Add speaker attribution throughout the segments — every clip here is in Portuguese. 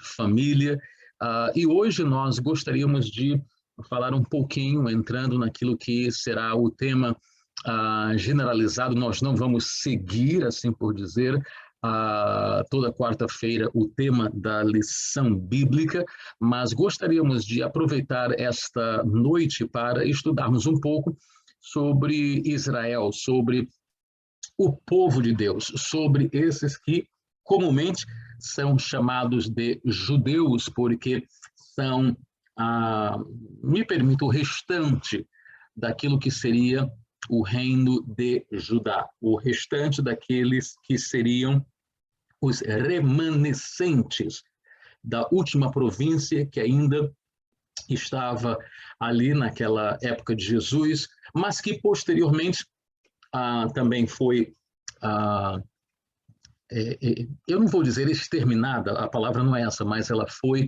Speaker 1: família. E hoje nós gostaríamos de falar um pouquinho, entrando naquilo que será o tema generalizado. Nós não vamos seguir, assim por dizer, toda quarta-feira o tema da lição bíblica, mas gostaríamos de aproveitar esta noite para estudarmos um pouco sobre Israel, sobre o povo de Deus, sobre esses que comumente são chamados de judeus, porque são, me permito, o restante daquilo que seria o reino de Judá, o restante daqueles que seriam os remanescentes da última província que ainda estava ali naquela época de Jesus, mas que posteriormente também foi, eu não vou dizer exterminada, a palavra não é essa, mas ela foi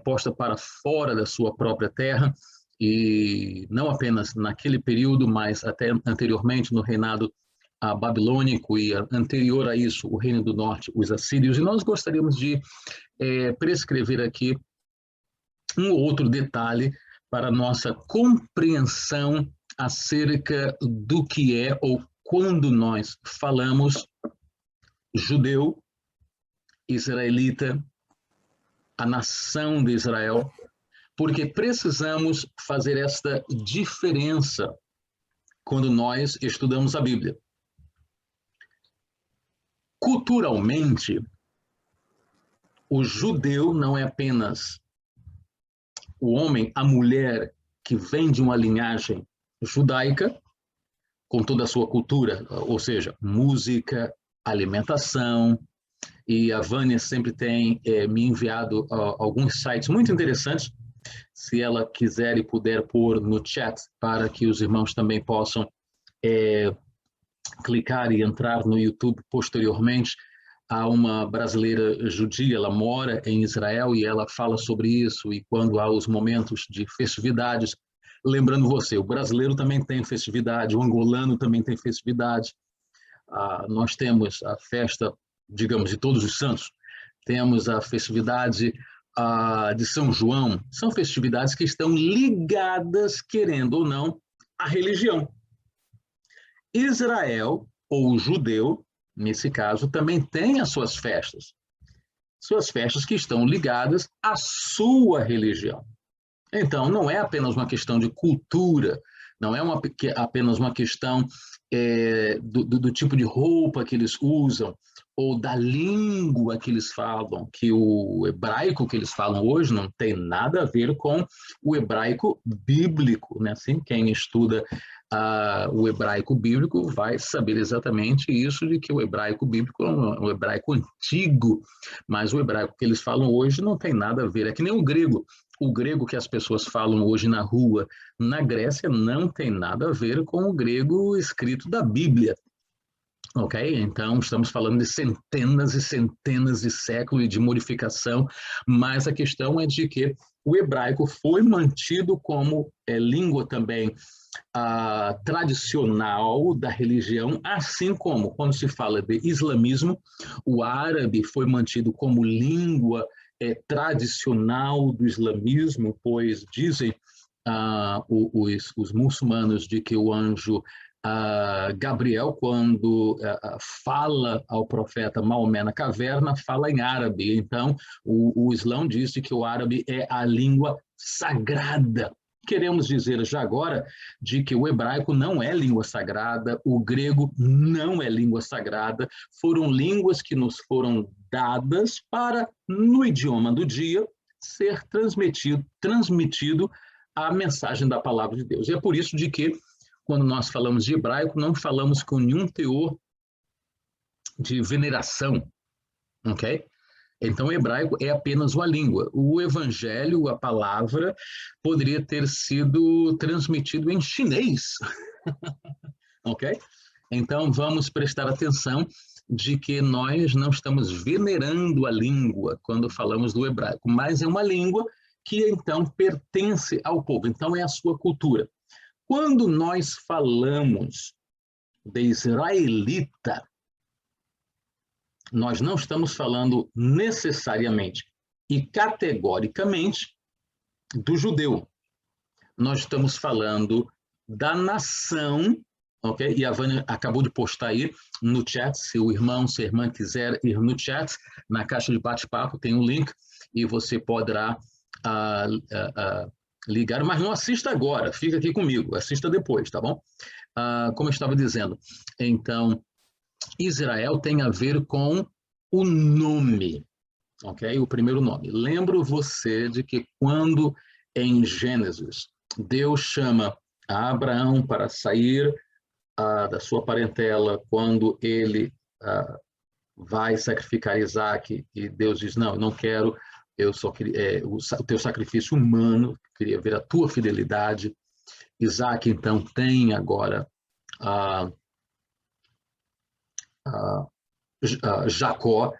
Speaker 1: posta para fora da sua própria terra, e não apenas naquele período, mas até anteriormente no reinado babilônico e anterior a isso, o reino do norte, os assírios. E nós gostaríamos de prescrever aqui um ou outro detalhe para nossa compreensão acerca do que é, ou quando nós falamos judeu, israelita, a nação de Israel, porque precisamos fazer esta diferença quando nós estudamos a Bíblia. Culturalmente, o judeu não é apenas o homem, a mulher que vem de uma linhagem judaica, com toda a sua cultura, ou seja, música, alimentação, e a Vânia sempre tem me enviado alguns sites muito interessantes, se ela quiser e puder pôr no chat, para que os irmãos também possam clicar e entrar no YouTube posteriormente. Há uma brasileira judia, ela mora em Israel e ela fala sobre isso, e quando há os momentos de festividades, lembrando você, o brasileiro também tem festividade, o angolano também tem festividade, nós temos a festa, digamos, de Todos os Santos, temos a festividade de São João, são festividades que estão ligadas, querendo ou não, à religião. Israel, ou judeu, nesse caso, também tem as suas festas que estão ligadas à sua religião. Então, não é apenas uma questão de cultura, não é apenas uma questão do tipo de roupa que eles usam, ou da língua que eles falam, que o hebraico que eles falam hoje não tem nada a ver com o hebraico bíblico, né? Assim, quem estuda o hebraico bíblico vai saber exatamente isso, de que o hebraico bíblico é um hebraico antigo, mas o hebraico que eles falam hoje não tem nada a ver, é que nem o grego. O grego que as pessoas falam hoje na rua, na Grécia, não tem nada a ver com o grego escrito da Bíblia. Ok? Então, estamos falando de centenas e centenas de séculos de modificação, mas a questão é de que o hebraico foi mantido como língua também tradicional da religião, assim como, quando se fala de islamismo, o árabe foi mantido como língua tradicional do islamismo, pois dizem os muçulmanos de que o anjo Gabriel, quando fala ao profeta Maomé na caverna, fala em árabe. Então, o Islã diz que o árabe é a língua sagrada. Queremos dizer já agora de que o hebraico não é língua sagrada, o grego não é língua sagrada, foram línguas que nos foram dadas para, no idioma do dia, ser transmitido a mensagem da palavra de Deus. E é por isso de que, quando nós falamos de hebraico, não falamos com nenhum teor de veneração, ok? Então, o hebraico é apenas uma língua. O evangelho, a palavra, poderia ter sido transmitido em chinês, ok? Então, vamos prestar atenção de que nós não estamos venerando a língua quando falamos do hebraico, mas é uma língua que, então, pertence ao povo. Então, é a sua cultura. Quando nós falamos de israelita, nós não estamos falando necessariamente e categoricamente do judeu. Nós estamos falando da nação, ok? E a Vânia acabou de postar aí no chat, se o irmão, se a irmã quiser ir no chat, na caixa de bate-papo tem um link e você poderá ligar, mas não assista agora, fica aqui comigo, assista depois, tá bom? Como eu estava dizendo, então, Israel tem a ver com o nome, ok? O primeiro nome. Lembro você de que quando em Gênesis Deus chama a Abraão para sair da sua parentela, quando ele vai sacrificar Isaac, e Deus diz, não, eu não quero, eu só queria, o teu sacrifício humano, queria ver a tua fidelidade. Isaac, então, tem agora Jacó,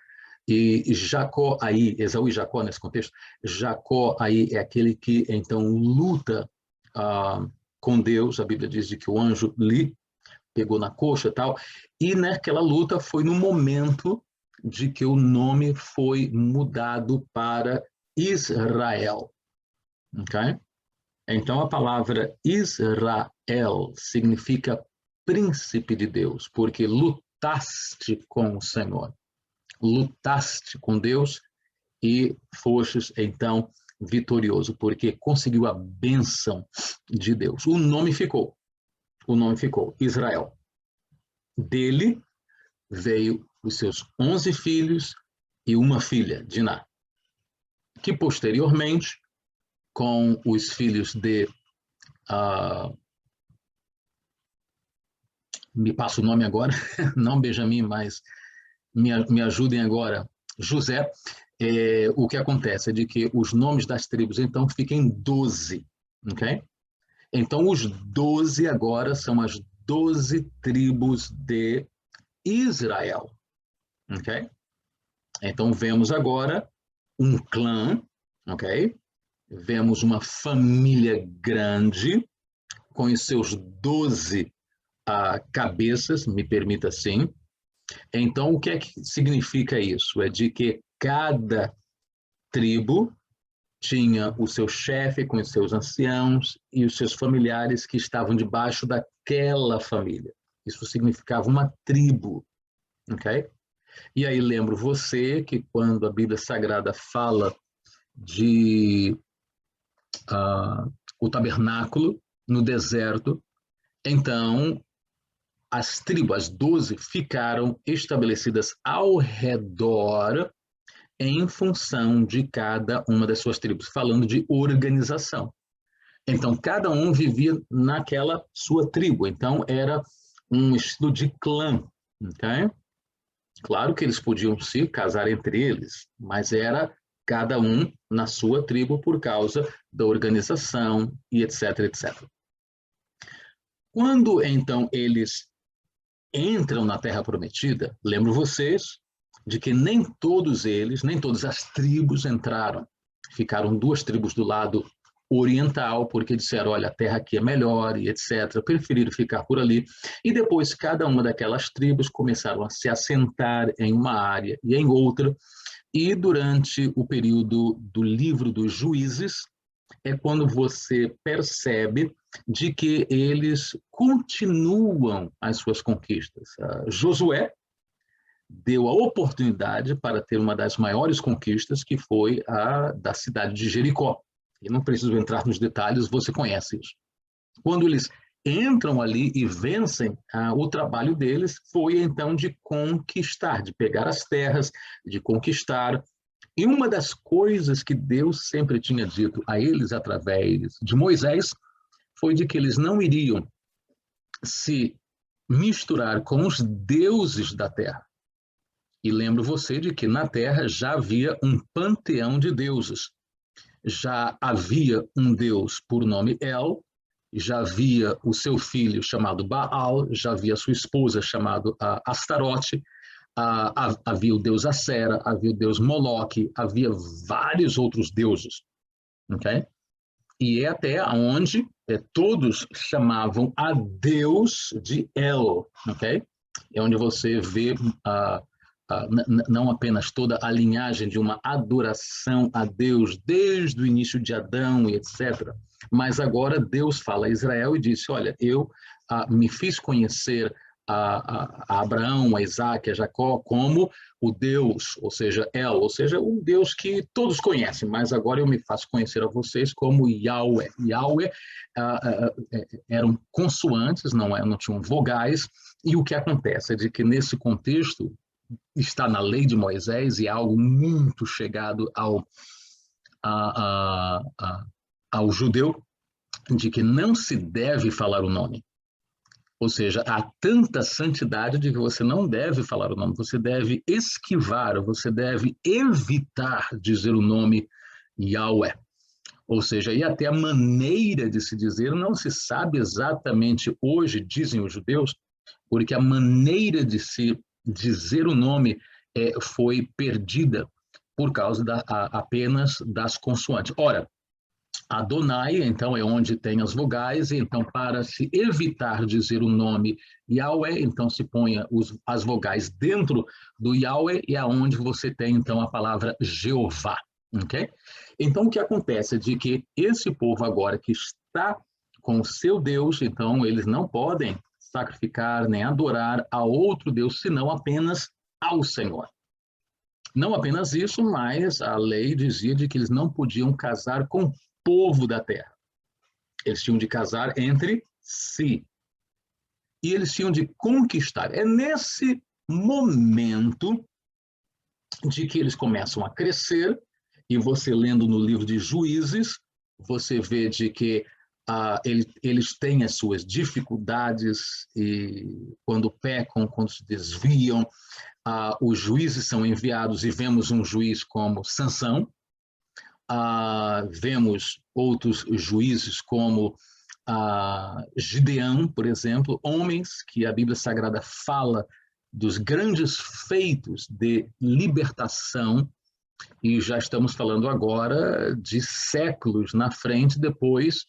Speaker 1: e Jacó aí, Esaú e Jacó nesse contexto, Jacó aí é aquele que então luta com Deus, a Bíblia diz de que o anjo lhe pegou na coxa e tal, e naquela luta foi no momento de que o nome foi mudado para Israel, ok? Então a palavra Israel significa príncipe de Deus, porque lutaste com o Senhor, lutaste com Deus e fostes então vitorioso, porque conseguiu a bênção de Deus. O nome ficou Israel. Dele veio os seus 11 filhos e uma filha, Diná, que posteriormente, com os filhos de, me passa o nome agora, não Benjamim, mas me ajudem agora, José, o que acontece é de que os nomes das tribos, então, ficam 12, ok? Então, os 12 agora são as 12 tribos de Israel, ok? Então, vemos agora um clã, ok? Vemos uma família grande, com os seus 12 cabeças, me permita assim. Então, o que é que significa isso? É de que cada tribo tinha o seu chefe com os seus anciãos e os seus familiares que estavam debaixo daquela família. Isso significava uma tribo, ok? E aí lembro você que quando a Bíblia Sagrada fala de o tabernáculo no deserto, então as tribos, as 12, ficaram estabelecidas ao redor em função de cada uma das suas tribos, falando de organização. Então, cada um vivia naquela sua tribo, então era um estilo de clã, ok? Claro que eles podiam se casar entre eles, mas era cada um na sua tribo por causa da organização e etc, etc. Quando, então, eles entram na Terra Prometida, lembro vocês de que nem todos eles, nem todas as tribos entraram. Ficaram 2 tribos do lado oriental, porque disseram, olha, a terra aqui é melhor e etc. Preferiram ficar por ali. E depois cada uma daquelas tribos começaram a se assentar em uma área e em outra. E durante o período do livro dos Juízes, é quando você percebe de que eles continuam as suas conquistas. Josué deu a oportunidade para ter uma das maiores conquistas, que foi a da cidade de Jericó. E não preciso entrar nos detalhes, você conhece isso. Quando eles entram ali e vencem, o trabalho deles foi então de conquistar, de pegar as terras, de conquistar. E uma das coisas que Deus sempre tinha dito a eles através de Moisés foi de que eles não iriam se misturar com os deuses da terra. E lembro você de que na terra já havia um panteão de deuses. Já havia um deus por nome El, já havia o seu filho chamado Baal, já havia sua esposa chamada Astarote, havia o deus Acera, havia o deus Moloque, havia vários outros deuses, ok? E é até onde todos chamavam a Deus de El, ok? É onde você vê não apenas toda a linhagem de uma adoração a Deus desde o início de Adão e etc., mas agora Deus fala a Israel e disse, olha, eu me fiz conhecer a Abraão, a Isaac, a Jacó como o Deus, ou seja, o Deus que todos conhecem, mas agora eu me faço conhecer a vocês como Yahweh. Yahweh eram consoantes, não tinham vogais, e o que acontece é de que nesse contexto está na lei de Moisés e é algo muito chegado ao judeu, de que não se deve falar o nome. Ou seja, há tanta santidade de que você não deve falar o nome, você deve esquivar, você deve evitar dizer o nome Yahweh. Ou seja, e até a maneira de se dizer não se sabe exatamente hoje, dizem os judeus, porque a maneira de se dizer o nome foi perdida por causa apenas das consoantes. Ora, Adonai, então, é onde tem as vogais, e então, para se evitar dizer o nome Yahweh, então se põe as vogais dentro do Yahweh, e é onde você tem, então, a palavra Jeová, ok? Então, o que acontece é de que esse povo agora que está com o seu Deus, então, eles não podem sacrificar nem adorar a outro Deus, senão apenas ao Senhor. Não apenas isso, mas a lei dizia de que eles não podiam casar com povo da terra. Eles tinham de casar entre si. E eles tinham de conquistar. É nesse momento de que eles começam a crescer, e você lendo no livro de Juízes, você vê de que eles têm as suas dificuldades, e quando pecam, quando se desviam, os juízes são enviados, e vemos um juiz como Sansão, vemos outros juízes como Gideão, por exemplo, homens que a Bíblia Sagrada fala dos grandes feitos de libertação, e já estamos falando agora de séculos na frente, depois,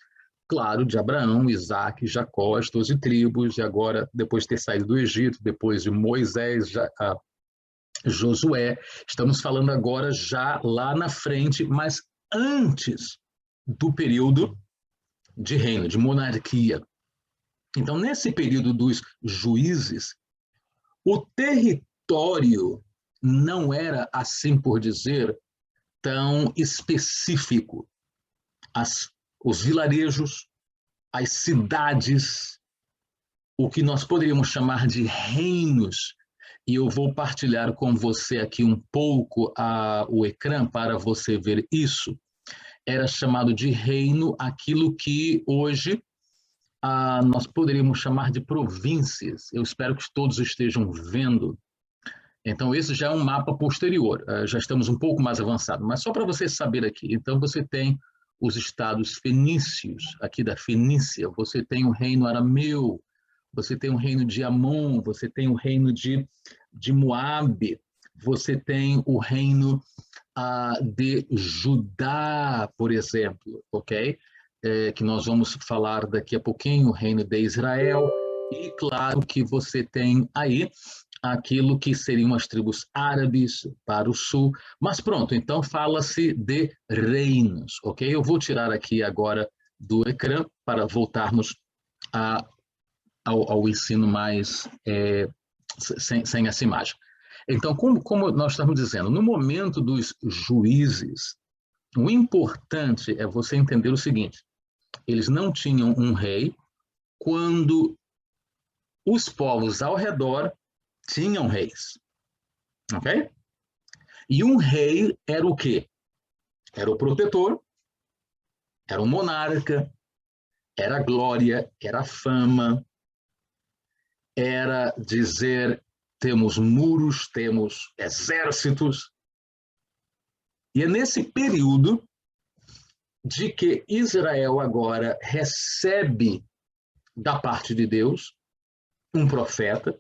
Speaker 1: claro, de Abraão, Isaac, Jacó, as 12 tribos, e agora, depois de ter saído do Egito, depois de Moisés, Josué, estamos falando agora já lá na frente, mas antes do período de reino, de monarquia. Então, nesse período dos juízes, o território não era, assim por dizer, tão específico. Os vilarejos, as cidades, o que nós poderíamos chamar de reinos, e eu vou partilhar com você aqui um pouco o ecrã para você ver isso, era chamado de reino aquilo que hoje nós poderíamos chamar de províncias. Eu espero que todos estejam vendo. Então, esse já é um mapa posterior, já estamos um pouco mais avançados, mas só para você saber aqui. Então, você tem os estados fenícios, aqui da Fenícia, você tem o reino arameu, você tem o reino de Amon, você tem o reino de Moabe, você tem o reino de Judá, por exemplo, ok? Que nós vamos falar daqui a pouquinho, o reino de Israel, e claro que você tem aí aquilo que seriam as tribos árabes para o sul, mas pronto, então fala-se de reinos, ok? Eu vou tirar aqui agora do ecrã para voltarmos ao ensino mais sem essa imagem. Então, como nós estamos dizendo, no momento dos juízes, o importante é você entender o seguinte, eles não tinham um rei quando os povos ao redor tinham reis, ok? E um rei era o quê? Era o protetor, era o monarca, era a glória, era a fama, era dizer, temos muros, temos exércitos. E é nesse período de que Israel agora recebe da parte de Deus um profeta,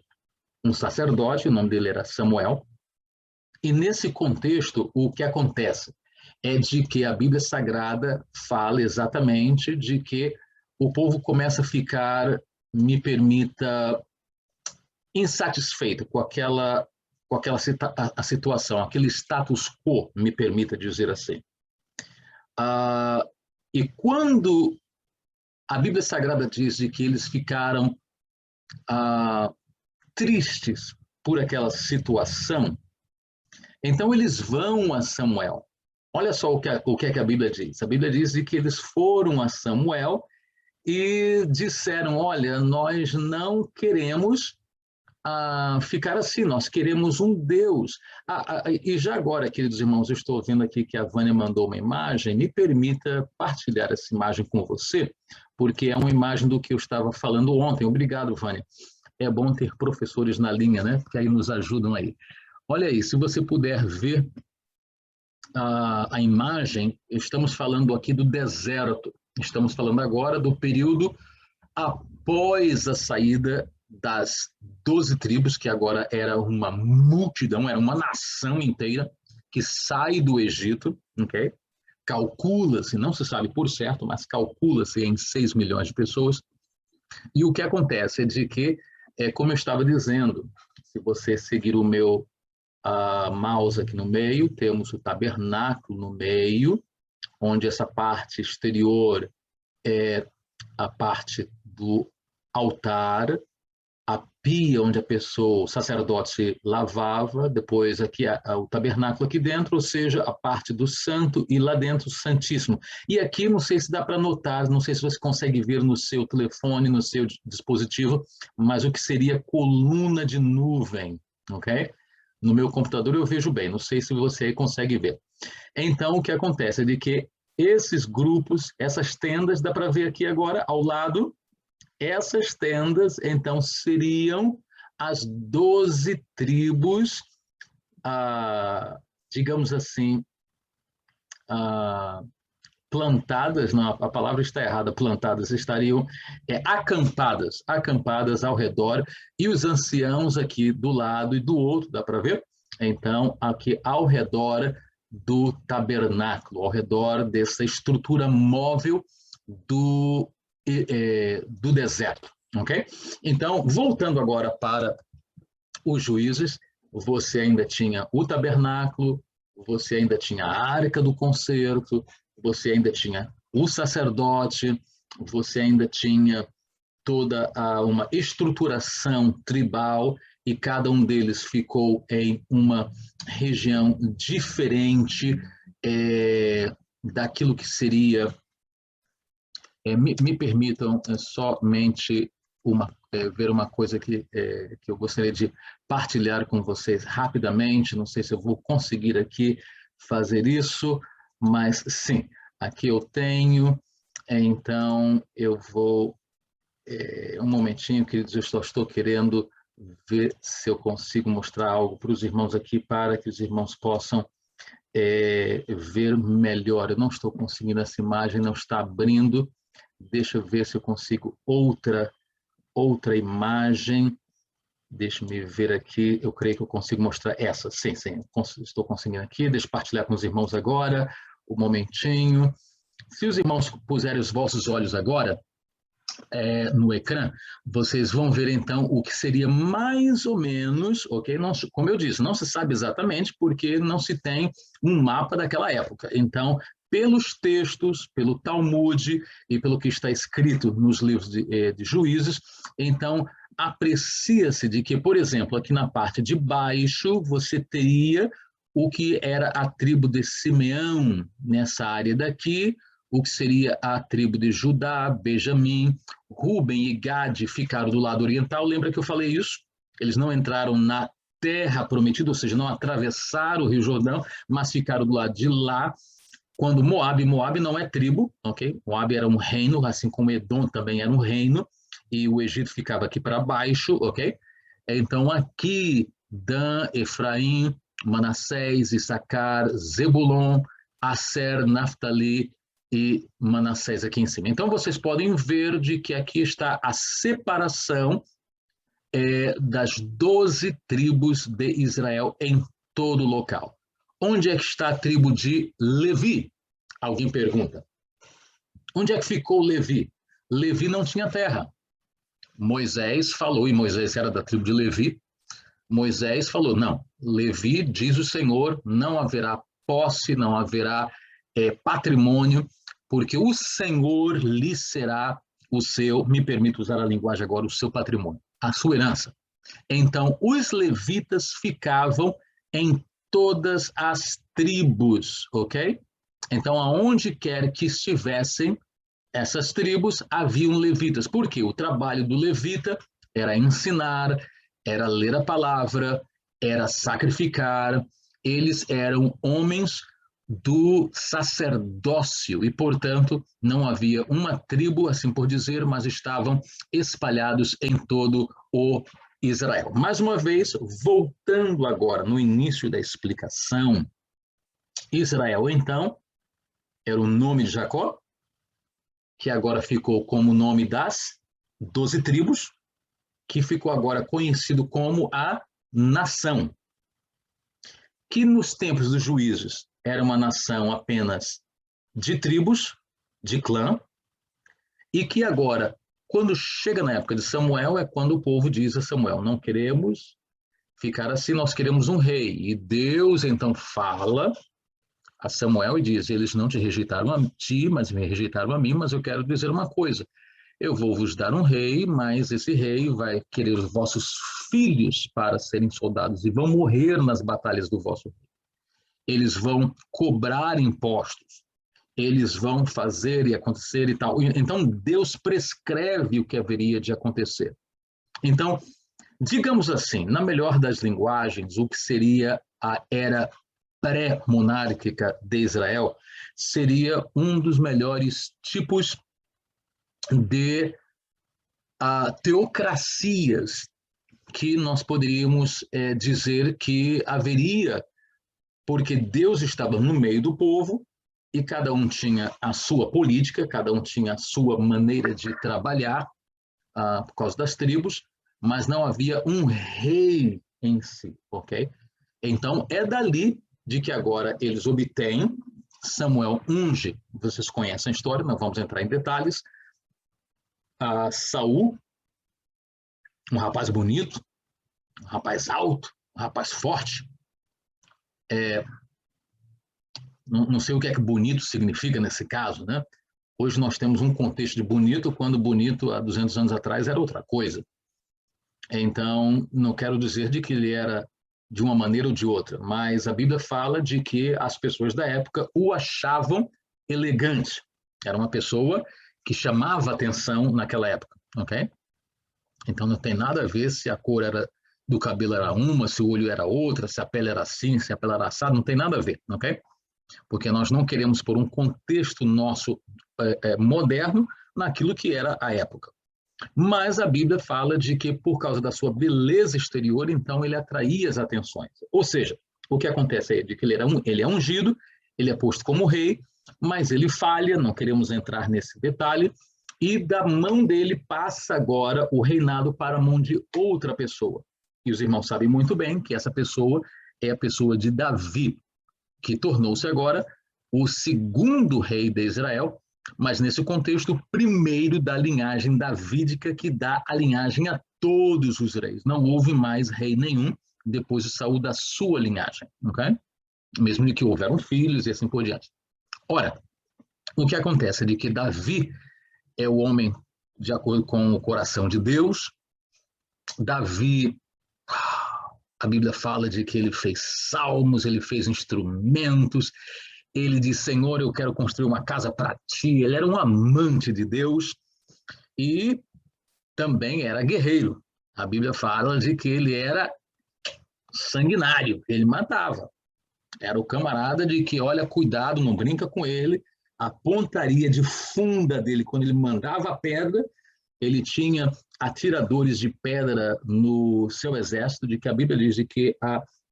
Speaker 1: um sacerdote, o nome dele era Samuel, e nesse contexto o que acontece é de que a Bíblia Sagrada fala exatamente de que o povo começa a ficar, me permita, insatisfeito com aquela com aquela a situação, aquele status quo, me permita dizer assim. E quando a Bíblia Sagrada diz de que eles ficaram tristes por aquela situação, então eles vão a Samuel. Olha só o que é que a Bíblia diz. A Bíblia diz de que eles foram a Samuel e disseram, olha, nós não queremos ficar assim, nós queremos um Deus. E já agora, queridos irmãos, eu estou vendo aqui que a Vânia mandou uma imagem, me permita partilhar essa imagem com você, porque é uma imagem do que eu estava falando ontem. Obrigado, Vânia. É bom ter professores na linha, né? Que aí nos ajudam aí. Olha aí, se você puder ver a imagem, estamos falando aqui do deserto. Estamos falando agora do período após a saída das 12 tribos, que agora era uma multidão, era uma nação inteira que sai do Egito, ok? Calcula-se, não se sabe por certo, mas calcula-se em 6 milhões de pessoas. E o que acontece é de que, como eu estava dizendo, se você seguir o meu mouse aqui no meio, temos o tabernáculo no meio, onde essa parte exterior é a parte do altar, a pia onde o sacerdote lavava, depois aqui o tabernáculo aqui dentro, ou seja, a parte do santo, e lá dentro o santíssimo. E aqui, não sei se dá para notar, não sei se você consegue ver no seu telefone, no seu dispositivo, mas o que seria coluna de nuvem, ok? No meu computador eu vejo bem, não sei se você consegue ver. Então, o que acontece é de que esses grupos, essas tendas, dá para ver aqui agora ao lado, essas tendas, então, seriam as 12 tribos, digamos assim, plantadas, não, a palavra está errada, plantadas, estariam acampadas ao redor, e os anciãos aqui do lado e do outro, dá para ver? Então, aqui ao redor do tabernáculo, ao redor dessa estrutura móvel do deserto, ok? Então, voltando agora para os juízes, você ainda tinha o tabernáculo, você ainda tinha a arca do concerto, você ainda tinha o sacerdote, você ainda tinha toda uma estruturação tribal, e cada um deles ficou em uma região diferente daquilo que seria. Me permitam somente ver uma coisa que eu gostaria de partilhar com vocês rapidamente. Não sei se eu vou conseguir aqui fazer isso, mas sim, aqui eu tenho. Então, eu vou... um momentinho, queridos, eu só estou querendo ver se eu consigo mostrar algo para os irmãos aqui, para que os irmãos possam ver melhor. Eu não estou conseguindo essa imagem, não está abrindo. Deixa eu ver se eu consigo outra imagem. Deixa-me ver aqui, eu creio que eu consigo mostrar essa. Sim, estou conseguindo aqui. Deixa eu partilhar com os irmãos agora, um momentinho. Se os irmãos puserem os vossos olhos agora no ecrã, vocês vão ver então o que seria mais ou menos, ok? Não, como eu disse, não se sabe exatamente porque não se tem um mapa daquela época. Então, pelos textos, pelo Talmud e pelo que está escrito nos livros de Juízes, então aprecia-se de que, por exemplo, aqui na parte de baixo, você teria o que era a tribo de Simeão nessa área daqui, o que seria a tribo de Judá, Benjamim, Ruben e Gade ficaram do lado oriental. Lembra que eu falei isso? Eles não entraram na terra prometida, ou seja, não atravessaram o Rio Jordão, mas ficaram do lado de lá. Quando Moabe não é tribo, ok? Moabe era um reino, assim como Edom também era um reino, e o Egito ficava aqui para baixo, ok? Então aqui, Dan, Efraim, Manassés, Issacar, Zebulon, Aser, Naftali e Manassés aqui em cima. Então vocês podem ver de que aqui está a separação das 12 tribos de Israel em todo o local. Onde é que está a tribo de Levi? Alguém pergunta. Onde é que ficou Levi? Levi não tinha terra. Moisés falou, e Moisés era da tribo de Levi, Moisés falou, não, Levi, diz o Senhor, não haverá posse, não haverá patrimônio, porque o Senhor lhe será o seu, me permito usar a linguagem agora, o seu patrimônio, a sua herança. Então, os levitas ficavam em todas as tribos, ok? Então, aonde quer que estivessem essas tribos, haviam levitas. Por quê? O trabalho do levita era ensinar, era ler a palavra, era sacrificar. Eles eram homens do sacerdócio e, portanto, não havia uma tribo, assim por dizer, mas estavam espalhados em todo o Israel. Mais uma vez, voltando agora no início da explicação, Israel, então, era o nome de Jacó, que agora ficou como o nome das 12 tribos, que ficou agora conhecido como a nação, que nos tempos dos juízes era uma nação apenas de tribos, de clã, e que agora, quando chega na época de Samuel, é quando o povo diz a Samuel, não queremos ficar assim, nós queremos um rei. E Deus então fala a Samuel e diz, eles não te rejeitaram a ti, mas me rejeitaram a mim, mas eu quero dizer uma coisa, eu vou vos dar um rei, mas esse rei vai querer os vossos filhos para serem soldados e vão morrer nas batalhas do vosso rei. Eles vão cobrar impostos, eles vão fazer e acontecer e tal. Então, Deus prescreve o que haveria de acontecer. Então, digamos assim, na melhor das linguagens, o que seria a era pré-monárquica de Israel seria um dos melhores tipos de teocracias que nós poderíamos dizer que haveria, porque Deus estava no meio do povo e cada um tinha a sua política, cada um tinha a sua maneira de trabalhar por causa das tribos, mas não havia um rei em si, ok? Então, é dali de que agora eles obtêm, Samuel unge, vocês conhecem a história, não vamos entrar em detalhes, Saul, um rapaz bonito, um rapaz alto, um rapaz forte, não sei o que é que bonito significa nesse caso, né? Hoje nós temos um contexto de bonito, quando bonito há 200 anos atrás era outra coisa. Então, não quero dizer de que ele era de uma maneira ou de outra, mas a Bíblia fala de que as pessoas da época o achavam elegante. Era uma pessoa que chamava atenção naquela época, ok? Então não tem nada a ver se a cor do cabelo era uma, se o olho era outra, se a pele era assim, se a pele era assada, não tem nada a ver, ok? Porque nós não queremos pôr um contexto nosso moderno naquilo que era a época. Mas a Bíblia fala de que por causa da sua beleza exterior, então ele atraía as atenções. Ou seja, o que acontece é de que ele é ungido, ele é posto como rei, mas ele falha, não queremos entrar nesse detalhe, e da mão dele passa agora o reinado para a mão de outra pessoa. E os irmãos sabem muito bem que essa pessoa é a pessoa de Davi, que tornou-se agora o segundo rei de Israel, mas nesse contexto, o primeiro da linhagem davídica, que dá a linhagem a todos os reis. Não houve mais rei nenhum depois de Saul da sua linhagem, ok? Mesmo de que houveram filhos e assim por diante. Ora, o que acontece é de que Davi é o homem de acordo com o coração de Deus. Davi, a Bíblia fala de que ele fez salmos, ele fez instrumentos, ele diz, Senhor, eu quero construir uma casa para ti. Ele era um amante de Deus e também era guerreiro. A Bíblia fala de que ele era sanguinário, ele matava. Era o camarada de que, olha, cuidado, não brinca com ele. A pontaria de funda dele, quando ele mandava a pedra, ele tinha atiradores de pedra no seu exército, de que a Bíblia diz de que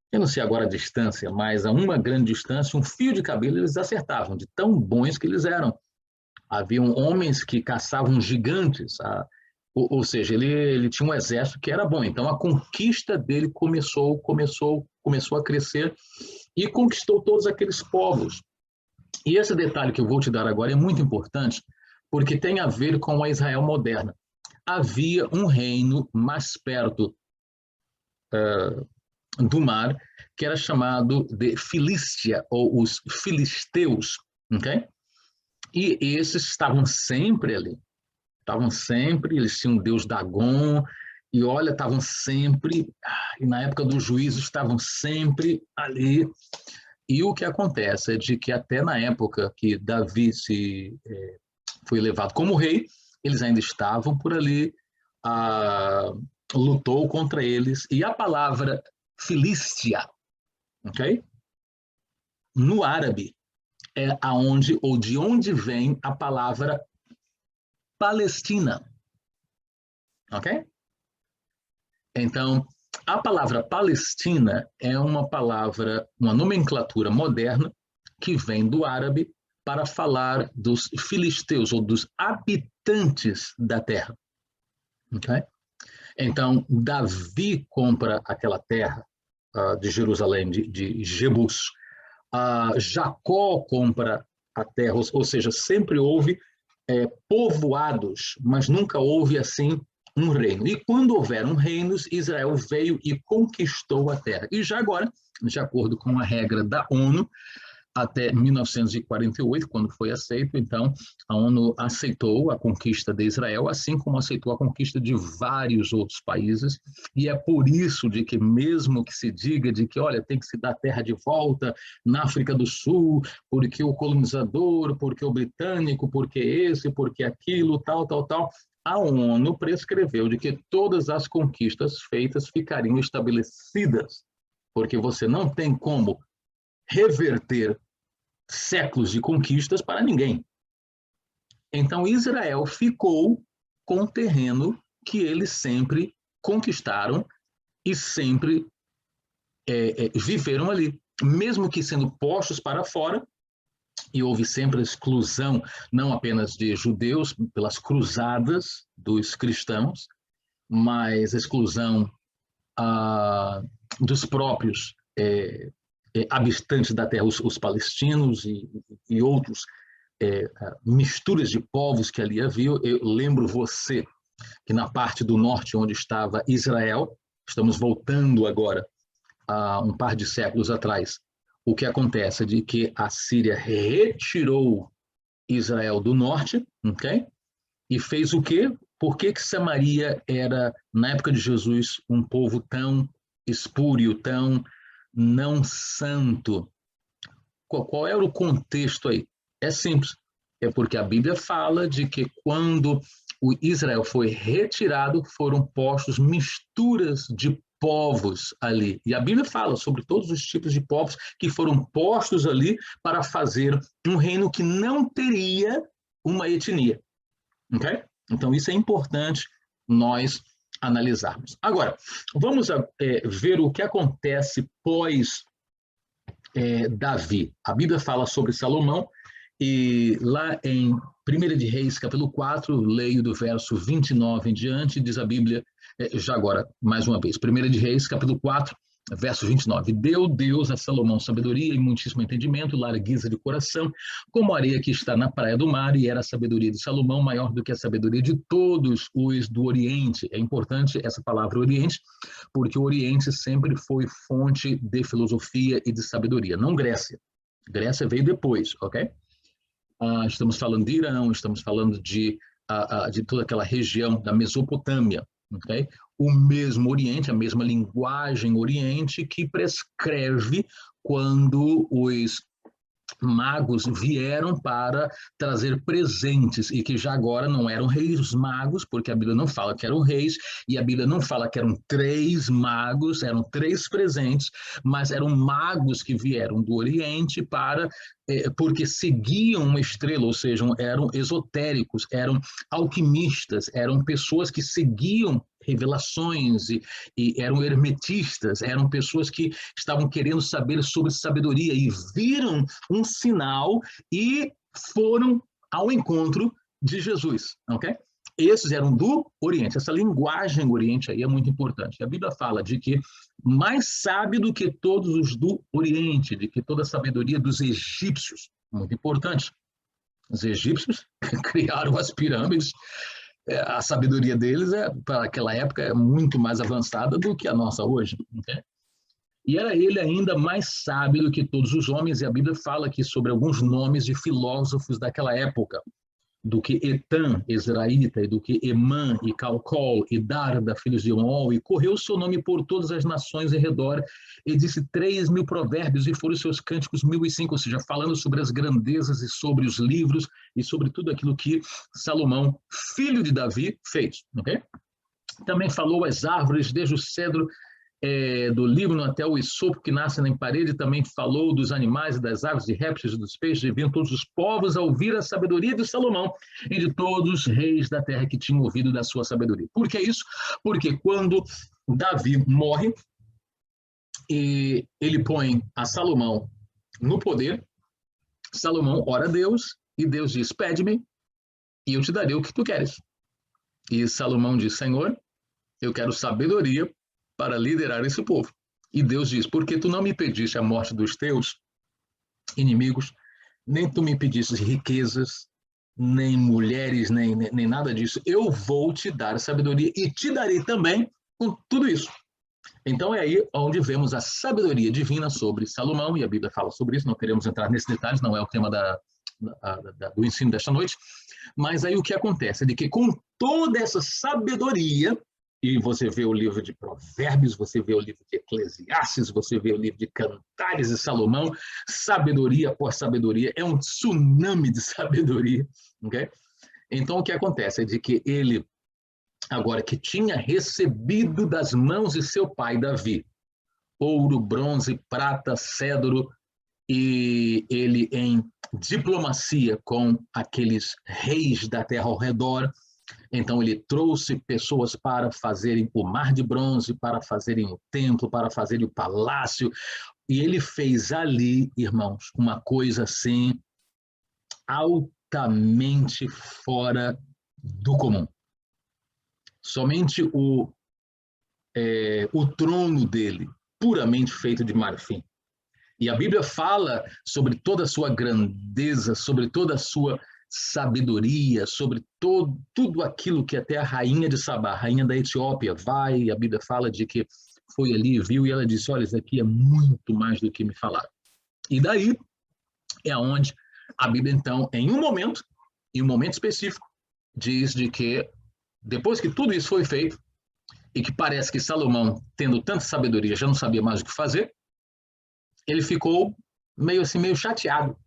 Speaker 1: eu não sei agora a distância, mas a uma grande distância, um fio de cabelo eles acertavam, de tão bons que eles eram. Haviam homens que caçavam gigantes, ou seja, ele tinha um exército que era bom. Então a conquista dele começou a crescer e conquistou todos aqueles povos. E esse detalhe que eu vou te dar agora é muito importante, porque tem a ver com a Israel moderna. Havia um reino mais perto do mar, que era chamado de Filístia, ou os filisteus, ok? E esses estavam sempre ali, eles tinham o deus Dagon, e olha, estavam sempre, e na época do juízo estavam sempre ali. E o que acontece é de que até na época que Davi foi elevado como rei, eles ainda estavam por ali, lutou contra eles, e a palavra Filístia, ok? No árabe, é aonde ou de onde vem a palavra Palestina, ok? Então, a palavra Palestina é uma palavra, uma nomenclatura moderna que vem do árabe para falar dos filisteus ou dos habitantes da terra, ok? Então, Davi compra aquela terra de Jerusalém, de Jebus. Jacó compra a terra, ou seja, sempre houve povoados, mas nunca houve assim um reino. E quando houveram reinos, Israel veio e conquistou a terra. E já agora, de acordo com a regra da ONU, até 1948, quando foi aceito, então a ONU aceitou a conquista de Israel, assim como aceitou a conquista de vários outros países, e é por isso de que mesmo que se diga de que, olha, tem que se dar terra de volta na África do Sul, porque o colonizador, porque o britânico, porque esse, porque aquilo, tal, a ONU prescreveu de que todas as conquistas feitas ficariam estabelecidas, porque você não tem como reverter séculos de conquistas para ninguém. Então, Israel ficou com o terreno que eles sempre conquistaram e sempre viveram ali, mesmo que sendo postos para fora, e houve sempre a exclusão, não apenas de judeus, pelas cruzadas dos cristãos, mas a exclusão dos próprios habitantes da terra, os palestinos e outros misturas de povos que ali havia. Eu lembro você que na parte do norte, onde estava Israel, estamos voltando agora a um par de séculos atrás, o que acontece é de que a Síria retirou Israel do norte, ok? E fez o quê? Por que Samaria era, na época de Jesus, um povo tão espúrio, tão não santo? Qual era o contexto aí? É simples, é porque a Bíblia fala de que quando o Israel foi retirado, foram postos misturas de povos ali. E a Bíblia fala sobre todos os tipos de povos que foram postos ali para fazer um reino que não teria uma etnia. Ok? Então, isso é importante nós analisarmos. Agora, vamos ver o que acontece pós Davi. A Bíblia fala sobre Salomão, e lá em 1 de Reis, capítulo 4, leio do verso 29 em diante, diz a Bíblia, já agora, mais uma vez, 1 de Reis, capítulo 4, verso 29. Deu Deus a Salomão sabedoria e muitíssimo entendimento, largueza de coração, como a areia que está na praia do mar, e era a sabedoria de Salomão maior do que a sabedoria de todos os do Oriente. É importante essa palavra Oriente, porque o Oriente sempre foi fonte de filosofia e de sabedoria, não Grécia. Grécia veio depois, ok? Estamos falando de Irã, estamos falando de toda aquela região da Mesopotâmia, ok? O mesmo Oriente, a mesma linguagem Oriente que prescreve quando os magos vieram para trazer presentes, e que já agora não eram reis magos, porque a Bíblia não fala que eram reis, e a Bíblia não fala que eram 3 magos, eram 3 presentes, mas eram magos que vieram do Oriente porque seguiam uma estrela, ou seja, eram esotéricos, eram alquimistas, eram pessoas que seguiam revelações e eram hermetistas, eram pessoas que estavam querendo saber sobre sabedoria e viram um sinal e foram ao encontro de Jesus, ok? Esses eram do Oriente. Essa linguagem Oriente aí é muito importante. A Bíblia fala de que mais sábio do que todos os do Oriente, de que toda a sabedoria dos egípcios, muito importante. Os egípcios criaram as pirâmides, a sabedoria deles, para aquela época, é muito mais avançada do que a nossa hoje. Okay? E era ele ainda mais sábio do que todos os homens, e a Bíblia fala aqui sobre alguns nomes de filósofos daquela época, do que Etan, Ezraíta, e do que Emã, e Calcol, e Darda, filhos de Onol, e correu o seu nome por todas as nações em redor, e disse 3.000 provérbios, e foram os seus cânticos 1.005, ou seja, falando sobre as grandezas e sobre os livros, e sobre tudo aquilo que Salomão, filho de Davi, fez. Okay? Também falou as árvores, desde o cedro do Líbano até o isopo que nasce na parede, também falou dos animais e das aves, de répteis e dos peixes, e vinham todos os povos a ouvir a sabedoria de Salomão e de todos os reis da terra que tinham ouvido da sua sabedoria. Por que isso? Porque quando Davi morre, e ele põe a Salomão no poder, Salomão ora a Deus, e Deus diz, pede-me, e eu te darei o que tu queres. E Salomão diz, Senhor, eu quero sabedoria para liderar esse povo. E Deus diz, porque tu não me pediste a morte dos teus inimigos, nem tu me pediste riquezas, nem mulheres, nem nada disso. Eu vou te dar sabedoria e te darei também com tudo isso. Então é aí onde vemos a sabedoria divina sobre Salomão, e a Bíblia fala sobre isso, não queremos entrar nesses detalhes, não é o tema do ensino desta noite, mas aí o que acontece é de que com toda essa sabedoria, e você vê o livro de Provérbios, você vê o livro de Eclesiastes, você vê o livro de Cantares de Salomão, sabedoria após sabedoria, é um tsunami de sabedoria. Okay? Então, o que acontece é de que ele, agora que tinha recebido das mãos de seu pai Davi, ouro, bronze, prata, cedro, e ele em diplomacia com aqueles reis da terra ao redor, então ele trouxe pessoas para fazerem o mar de bronze, para fazerem o templo, para fazerem o palácio, e ele fez ali, irmãos, uma coisa assim altamente fora do comum. Somente o trono dele, puramente feito de marfim. E a Bíblia fala sobre toda a sua grandeza, sobre toda a sua sabedoria, sobre tudo aquilo que até a rainha de Sabá, a rainha da Etiópia, vai, a Bíblia fala de que foi ali, viu, e ela disse, olha, isso aqui é muito mais do que me falaram. E daí é onde a Bíblia, então, em um momento específico, diz de que depois que tudo isso foi feito, e que parece que Salomão, tendo tanta sabedoria, já não sabia mais o que fazer, ele ficou meio chateado,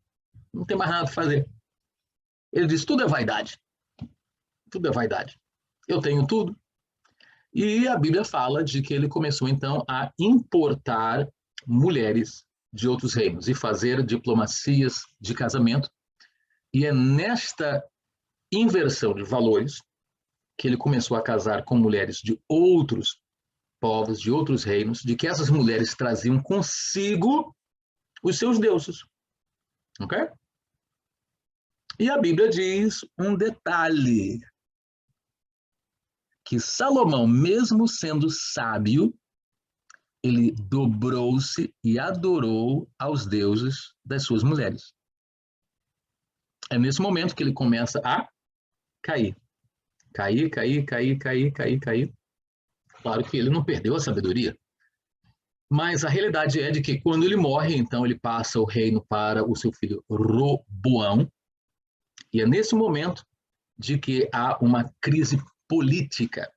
Speaker 1: não tem mais nada para fazer. Ele diz, tudo é vaidade, eu tenho tudo. E a Bíblia fala de que ele começou então a importar mulheres de outros reinos e fazer diplomacias de casamento, e é nesta inversão de valores que ele começou a casar com mulheres de outros povos, de outros reinos, de que essas mulheres traziam consigo os seus deuses. Ok? E a Bíblia diz um detalhe, que Salomão, mesmo sendo sábio, ele dobrou-se e adorou aos deuses das suas mulheres. É nesse momento que ele começa a cair. Cair. Claro que ele não perdeu a sabedoria. Mas a realidade é de que quando ele morre, então ele passa o reino para o seu filho Roboão. E é nesse momento de que há uma crise política.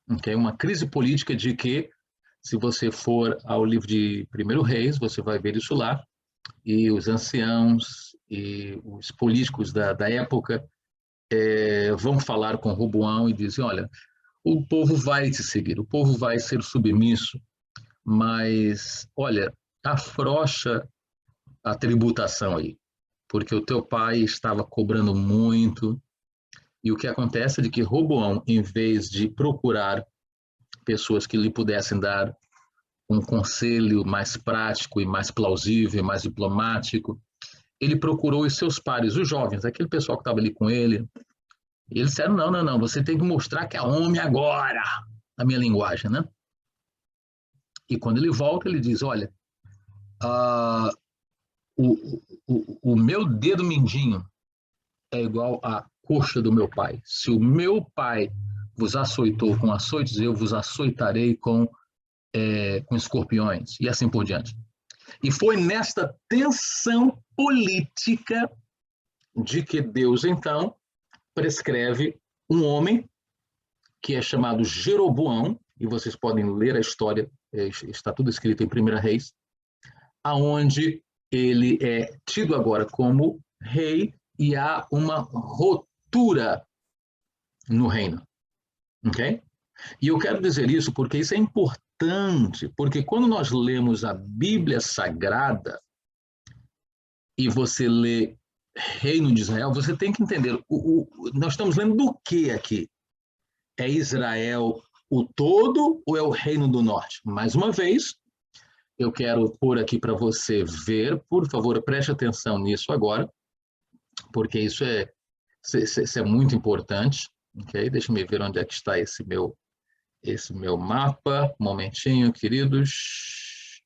Speaker 1: Okay? Uma crise política de que, se você for ao livro de 1 Reis, você vai ver isso lá, e os anciãos e os políticos da época vão falar com Roboão e dizem, olha, o povo vai te seguir, o povo vai ser submisso, mas, olha, afrouxa a tributação aí, porque o teu pai estava cobrando muito, e o que acontece é de que Roboão, em vez de procurar pessoas que lhe pudessem dar um conselho mais prático e mais plausível, mais diplomático, ele procurou os seus pares, os jovens, aquele pessoal que estava ali com ele, e eles disseram, não, você tem que mostrar que é homem agora, na minha linguagem, né? E quando ele volta, ele diz, olha, o meu dedo mindinho é igual a coxa do meu pai. Se o meu pai vos açoitou com açoites, eu vos açoitarei com escorpiões, e assim por diante. E foi nesta tensão política de que Deus, então, prescreve um homem que é chamado Jeroboão, e vocês podem ler a história, está tudo escrito em 1 Reis, aonde ele é tido agora como rei e há uma ruptura no reino, ok? E eu quero dizer isso porque isso é importante, porque quando nós lemos a Bíblia Sagrada e você lê Reino de Israel, você tem que entender, nós estamos lendo do que aqui? É Israel o todo ou é o Reino do Norte? Mais uma vez, eu quero pôr aqui para você ver, por favor, preste atenção nisso agora, porque isso é muito importante, ok? Deixa eu ver onde é que está esse meu mapa. Um momentinho, queridos.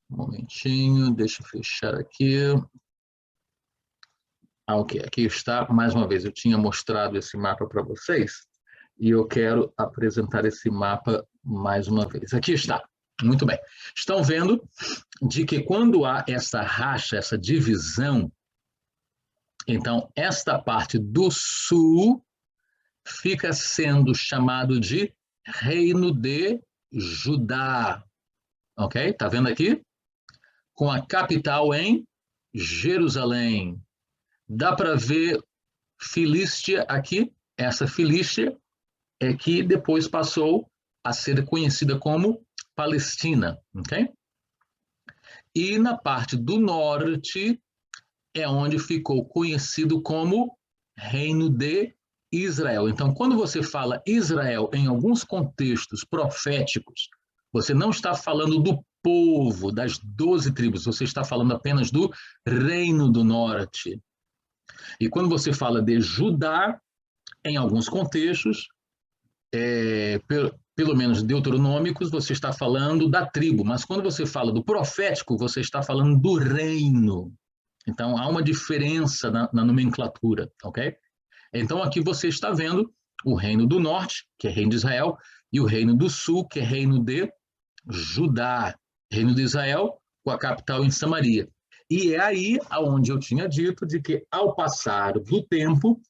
Speaker 1: Um momentinho, deixa eu fechar aqui. Ok, aqui está, mais uma vez, eu tinha mostrado esse mapa para vocês, e eu quero apresentar esse mapa mais uma vez. Aqui está, muito bem. Estão vendo de que quando há essa racha, essa divisão, então esta parte do sul fica sendo chamado de Reino de Judá, ok? Tá vendo aqui? Com a capital em Jerusalém. Dá para ver Filístia aqui, essa Filístia é que depois passou a ser conhecida como Palestina, ok? E na parte do norte é onde ficou conhecido como Reino de Israel. Então, quando você fala Israel em alguns contextos proféticos, você não está falando do povo, das 12 tribos, você está falando apenas do Reino do Norte. E quando você fala de Judá, em alguns contextos, pelo menos deuteronômicos, você está falando da tribo, mas quando você fala do profético, você está falando do reino. Então, há uma diferença na nomenclatura, ok? Então, aqui você está vendo o reino do norte, que é reino de Israel, e o reino do sul, que é reino de Judá. Reino de Israel, com a capital em Samaria. E é aí onde eu tinha dito de que, ao passar do tempo,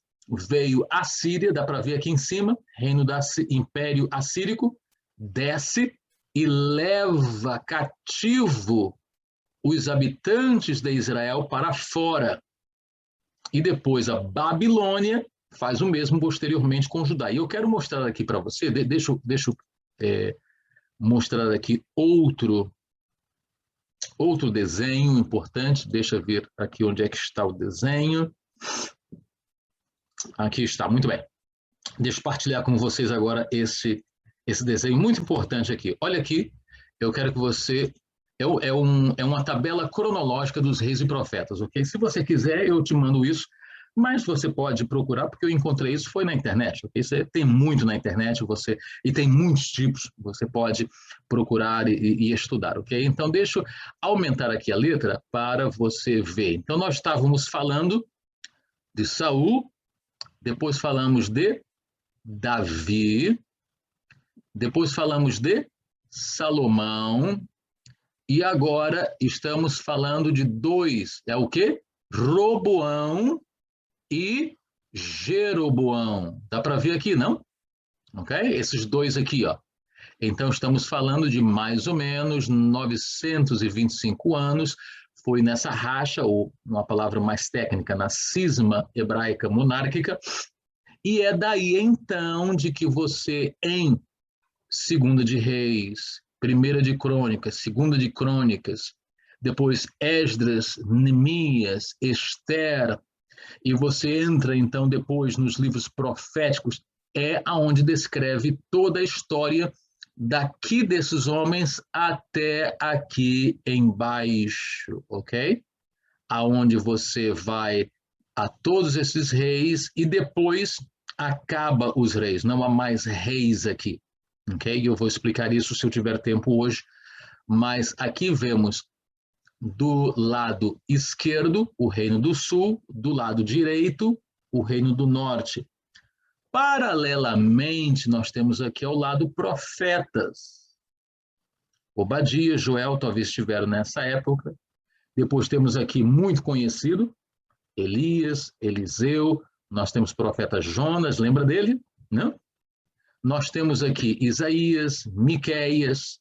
Speaker 1: veio a Síria, dá para ver aqui em cima, reino do Império Assírico, desce e leva cativo os habitantes de Israel para fora. E depois a Babilônia faz o mesmo posteriormente com Judá. E eu quero mostrar aqui para você, deixa eu mostrar aqui outro desenho importante. Deixa eu ver aqui onde é que está o desenho. Aqui está, muito bem. Deixa eu partilhar com vocês agora esse desenho muito importante aqui. Olha aqui, eu quero que você... É uma tabela cronológica dos reis e profetas, ok? Se você quiser, eu te mando isso, mas você pode procurar, porque eu encontrei isso, foi na internet, ok? Você tem muito na internet, e tem muitos tipos, você pode procurar e estudar, ok? Então, deixa eu aumentar aqui a letra para você ver. Então, nós estávamos falando de Saul, depois falamos de Davi, depois falamos de Salomão, e agora estamos falando de dois, é o quê? Roboão e Jeroboão. Dá para ver aqui, não? Ok? Esses dois aqui, ó. Então estamos falando de mais ou menos 925 anos, foi nessa racha, ou uma palavra mais técnica, na cisma hebraica monárquica, e é daí então de que você, em Segunda de Reis, Primeira de Crônicas, Segunda de Crônicas, depois Esdras, Neemias, Esther, e você entra então depois nos livros proféticos, é aonde descreve toda a história daqui desses homens até aqui embaixo, ok? Aonde você vai a todos esses reis e depois acaba os reis, não há mais reis aqui. Ok? Eu vou explicar isso se eu tiver tempo hoje, mas aqui vemos do lado esquerdo o Reino do Sul, do lado direito o reino do norte. Paralelamente, nós temos aqui ao lado profetas. Obadias, Joel talvez estiveram nessa época. Depois temos aqui muito conhecido, Elias, Eliseu, nós temos o profeta Jonas, lembra dele? Não? Nós temos aqui Isaías, Miqueias,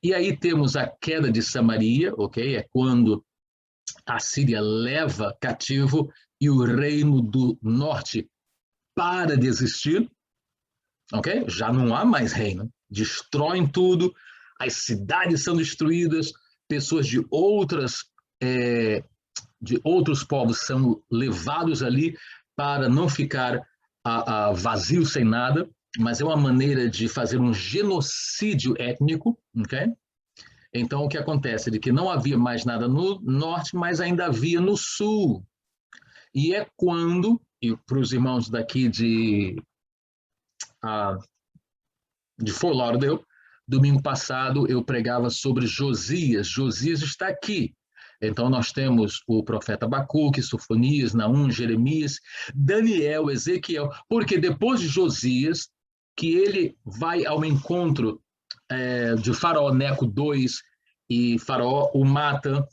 Speaker 1: e aí temos a queda de Samaria, ok? É quando a Síria leva cativo e o reino do norte para de existir, ok? Já não há mais reino, destroem tudo, as cidades são destruídas, pessoas de outros povos são levados ali para não ficar vazio sem nada, mas é uma maneira de fazer um genocídio étnico, ok? Então, o que acontece? De que não havia mais nada no norte, mas ainda havia no sul. E é quando, e para os irmãos daqui de Fort Lauderdale, domingo passado eu pregava sobre Josias. Josias está aqui. Então, nós temos o profeta Abacuque, Sofonias, Naum, Jeremias, Daniel, Ezequiel, porque depois de Josias, que ele vai ao encontro de Faraó Neco II, e Faraó o mata,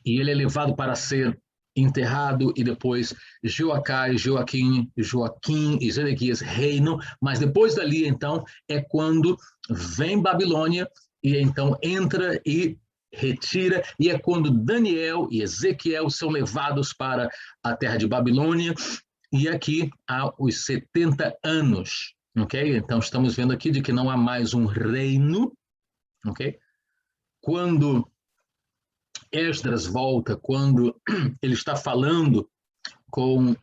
Speaker 1: e ele é levado para ser enterrado, e depois Joacai, Joaquim e Zedequias reinam, mas depois dali, então, é quando vem Babilônia, e então entra e retira, e é quando Daniel e Ezequiel são levados para a terra de Babilônia, e aqui há os 70 anos, ok? Então, estamos vendo aqui de que não há mais um reino, ok? Quando Esdras volta, quando ele está falando com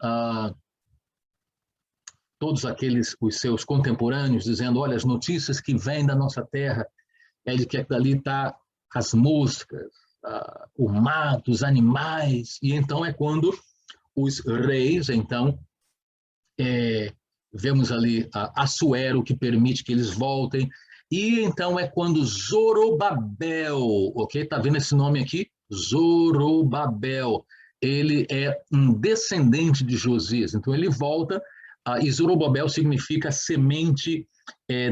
Speaker 1: todos os seus contemporâneos, dizendo, olha, as notícias que vêm da nossa terra, é de que ali está as moscas, o mato, os animais, e então é quando os reis, então, vemos ali Assuero, que permite que eles voltem, e então é quando Zorobabel, ok? Está vendo esse nome aqui? Zorobabel. Ele é um descendente de Josias, então ele volta, e Zorobabel significa semente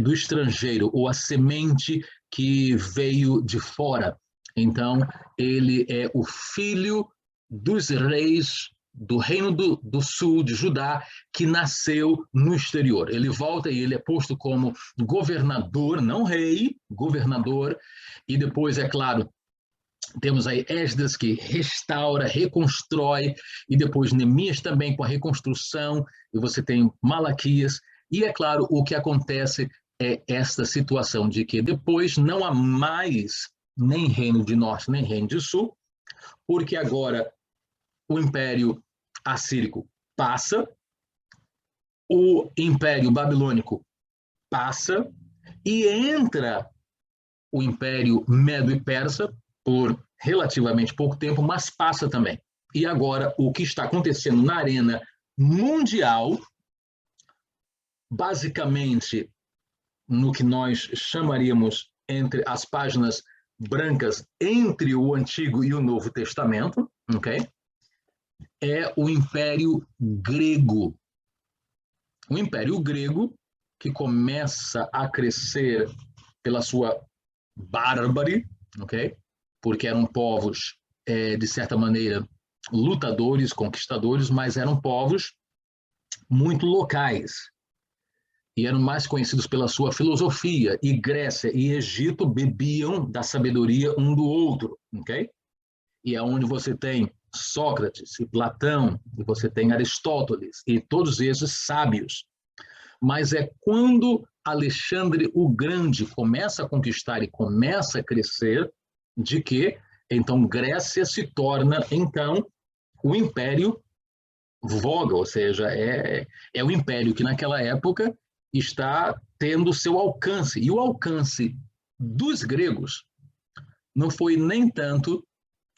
Speaker 1: do estrangeiro, ou a semente que veio de fora. Então, ele é o filho dos reis do reino do sul, de Judá, que nasceu no exterior. Ele volta e ele é posto como governador, não rei, governador, e depois, é claro, temos aí Esdras que restaura, reconstrói, e depois Neemias também com a reconstrução, e você tem Malaquias, e é claro, o que acontece é esta situação de que depois não há mais nem reino de norte, nem reino de sul, porque agora o Império Assírico passa, o Império Babilônico passa, e entra o Império Medo e Persa por relativamente pouco tempo, mas passa também. E agora, o que está acontecendo na arena mundial, basicamente, no que nós chamaríamos, entre as páginas brancas, entre o Antigo e o Novo Testamento, ok? É o Império Grego. O Império Grego, que começa a crescer pela sua bárbare, ok? Porque eram povos, de certa maneira, lutadores, conquistadores, mas eram povos muito locais. E eram mais conhecidos pela sua filosofia. E Grécia e Egito bebiam da sabedoria um do outro, ok? E é onde você tem Sócrates e Platão, e você tem Aristóteles, e todos esses sábios. Mas é quando Alexandre o Grande começa a conquistar e começa a crescer, de que, então, Grécia se torna, então, o Império Voga, ou seja, é o império que naquela época está tendo seu alcance. E o alcance dos gregos não foi nem tanto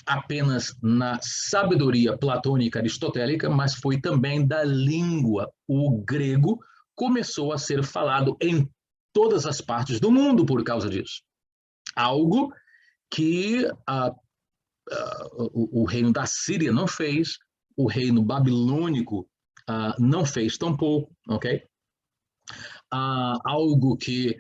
Speaker 1: apenas na sabedoria platônica aristotélica, mas foi também da língua. O grego começou a ser falado em todas as partes do mundo por causa disso. Algo que o reino da Síria não fez, o reino babilônico não fez tão pouco, ok? Algo que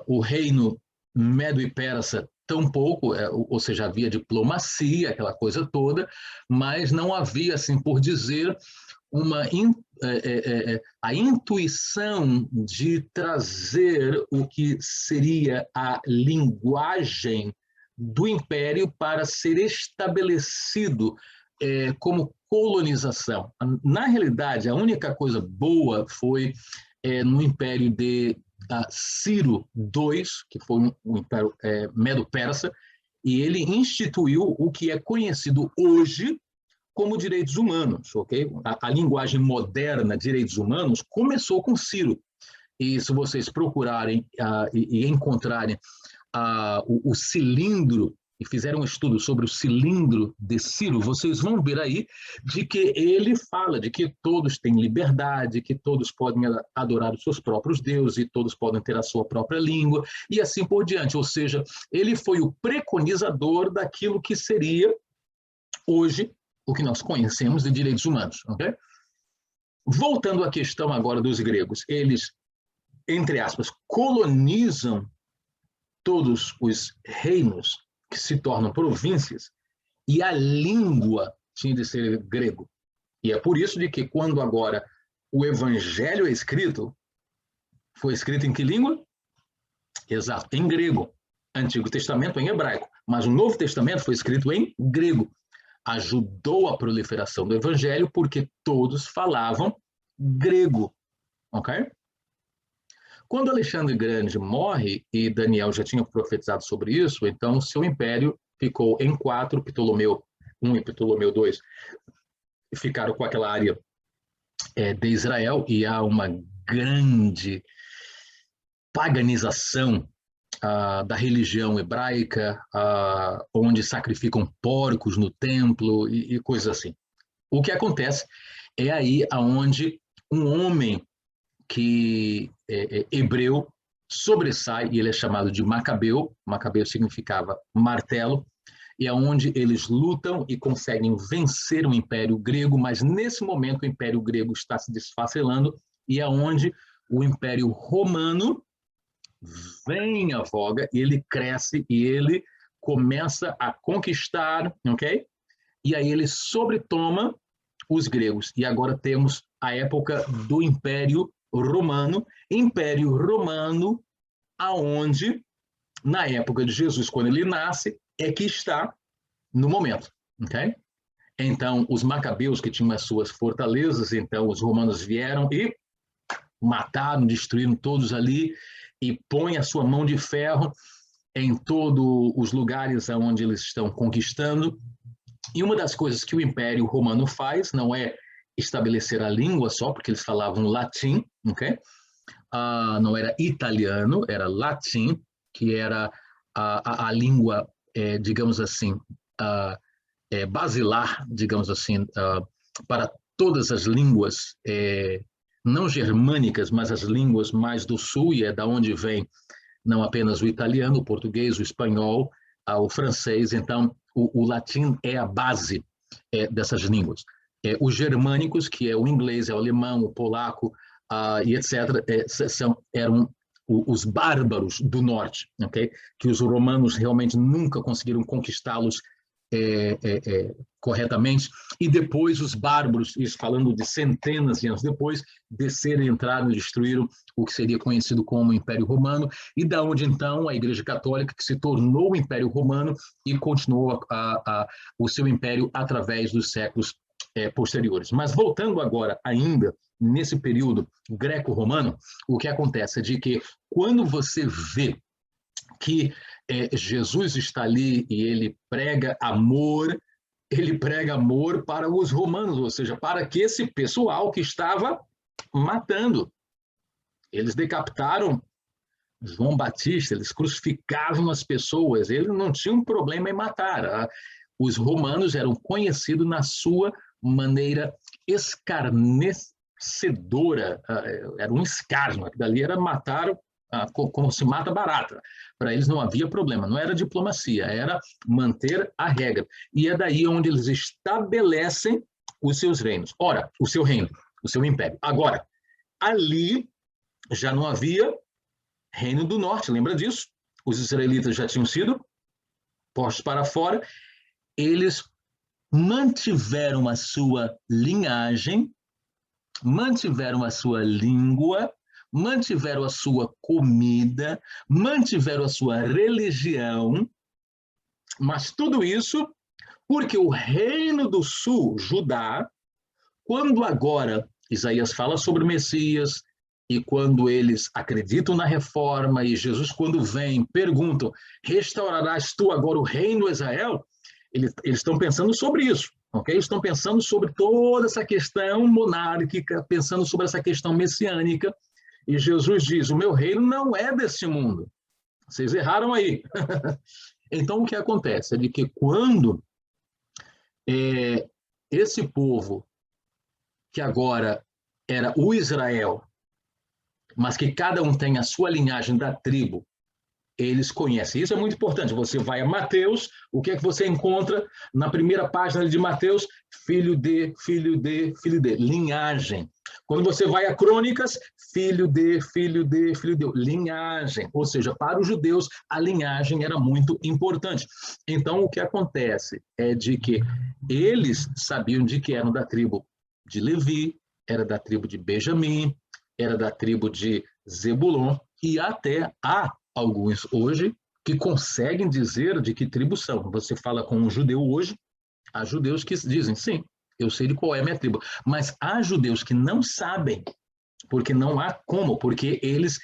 Speaker 1: o reino medo e persa tão pouco, ou seja, havia diplomacia, aquela coisa toda, mas não havia, assim por dizer, a intuição de trazer o que seria a linguagem do império para ser estabelecido como colonização. Na realidade, a única coisa boa foi no império de Ciro II, que foi um império medo-persa, e ele instituiu o que é conhecido hoje como direitos humanos, ok? A linguagem moderna, direitos humanos, começou com Ciro. E se vocês procurarem e encontrarem o cilindro, e fizeram um estudo sobre o cilindro de Ciro, vocês vão ver aí de que ele fala de que todos têm liberdade, que todos podem adorar os seus próprios deuses, e todos podem ter a sua própria língua, e assim por diante. Ou seja, ele foi o preconizador daquilo que seria hoje o que nós conhecemos de direitos humanos, ok? Voltando à questão agora dos gregos, eles, entre aspas, colonizam todos os reinos que se tornam províncias, e a língua tinha de ser grego. E é por isso de que quando agora o evangelho é escrito, foi escrito em que língua? Exato, em grego. Antigo Testamento em hebraico, mas o Novo Testamento foi escrito em grego. Ajudou a proliferação do evangelho porque todos falavam grego, ok? Quando Alexandre Grande morre, e Daniel já tinha profetizado sobre isso, então seu império ficou em 4, Ptolomeu I e Ptolomeu II ficaram com aquela área de Israel, e há uma grande paganização da religião hebraica, onde sacrificam porcos no templo e coisas assim. O que acontece é aí aonde um homem que é hebreu sobressai, e ele é chamado de Macabeu. Macabeu significava martelo, e é onde eles lutam e conseguem vencer o Império Grego, mas nesse momento o Império Grego está se desfacelando, e é onde o Império Romano vem à voga, ele cresce e ele começa a conquistar, ok? E aí ele sobretoma os gregos. E agora temos a época do Império Romano, aonde, na época de Jesus, quando ele nasce, é que está no momento, ok? Então, os macabeus, que tinham as suas fortalezas, então os romanos vieram e mataram, destruíram todos ali, e põem a sua mão de ferro em todos os lugares onde eles estão conquistando. E uma das coisas que o Império Romano faz não é estabelecer a língua só, porque eles falavam latim, ok? Não era italiano, era latim, que era a língua, digamos assim, basilar, digamos assim, para todas as línguas não germânicas, mas as línguas mais do sul, e é da onde vem não apenas o italiano, o português, o espanhol, o francês. Então, o latim é a base dessas línguas. Os germânicos, que é o inglês, é o alemão, o polaco, e etc., eram os bárbaros do norte, okay? Que os romanos realmente nunca conseguiram conquistá-los corretamente, e depois os bárbaros, isso falando de centenas de anos depois, desceram, entraram e destruíram o que seria conhecido como Império Romano, e da onde então a Igreja Católica, que se tornou o Império Romano e continuou o seu império através dos séculos posteriores. Mas voltando agora ainda nesse período greco-romano, o que acontece é de que quando você vê que Jesus está ali e ele prega amor para os romanos, ou seja, para que esse pessoal que estava matando. Eles decapitaram João Batista, eles crucificavam as pessoas, eles não tinham problema em matar. Os romanos eram conhecidos na sua maneira escarnecedora, era um escárnio, dali era matar como se mata barata. Para eles não havia problema, não era diplomacia, era manter a regra. E é daí onde eles estabelecem os seus reinos. Ora, o seu reino, o seu império. Agora, ali já não havia reino do norte, lembra disso? Os israelitas já tinham sido postos para fora, eles mantiveram a sua linhagem, mantiveram a sua língua, mantiveram a sua comida, mantiveram a sua religião, mas tudo isso porque o reino do sul, Judá, quando agora Isaías fala sobre o Messias, e quando eles acreditam na reforma, e Jesus, quando vem, perguntam: restaurarás tu agora o reino de Israel? Eles estão pensando sobre isso, ok? Eles estão pensando sobre toda essa questão monárquica, pensando sobre essa questão messiânica, e Jesus diz: o meu reino não é desse mundo. Vocês erraram aí. Então, o que acontece é de que quando esse povo, que agora era o Israel, mas que cada um tem a sua linhagem da tribo, eles conhecem. Isso é muito importante. Você vai a Mateus, o que é que você encontra na primeira página de Mateus? Filho de, filho de, filho de. Linhagem. Quando você vai a Crônicas, filho de, filho de, filho de. Linhagem. Ou seja, para os judeus, a linhagem era muito importante. Então, o que acontece é de que eles sabiam de que eram da tribo de Levi, era da tribo de Benjamim, era da tribo de Zebulon, e até há alguns hoje que conseguem dizer de que tribo são. Você fala com um judeu hoje, há judeus que dizem: sim, eu sei de qual é a minha tribo. Mas há judeus que não sabem, porque não há como, porque eles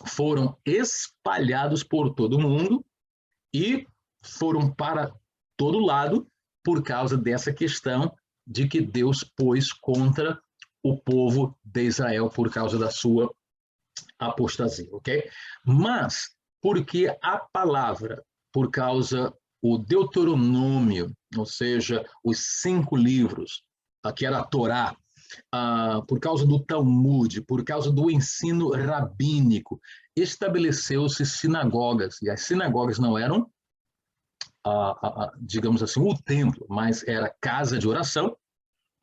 Speaker 1: foram espalhados por todo mundo e foram para todo lado por causa dessa questão de que Deus pôs contra o povo de Israel por causa da sua apostasia, ok? Mas, porque a palavra, por causa o Deuteronômio, ou seja, os 5 livros, que era a Torá, por causa do Talmud, por causa do ensino rabínico, estabeleceu-se sinagogas, e as sinagogas não eram, digamos assim, o templo, mas era casa de oração,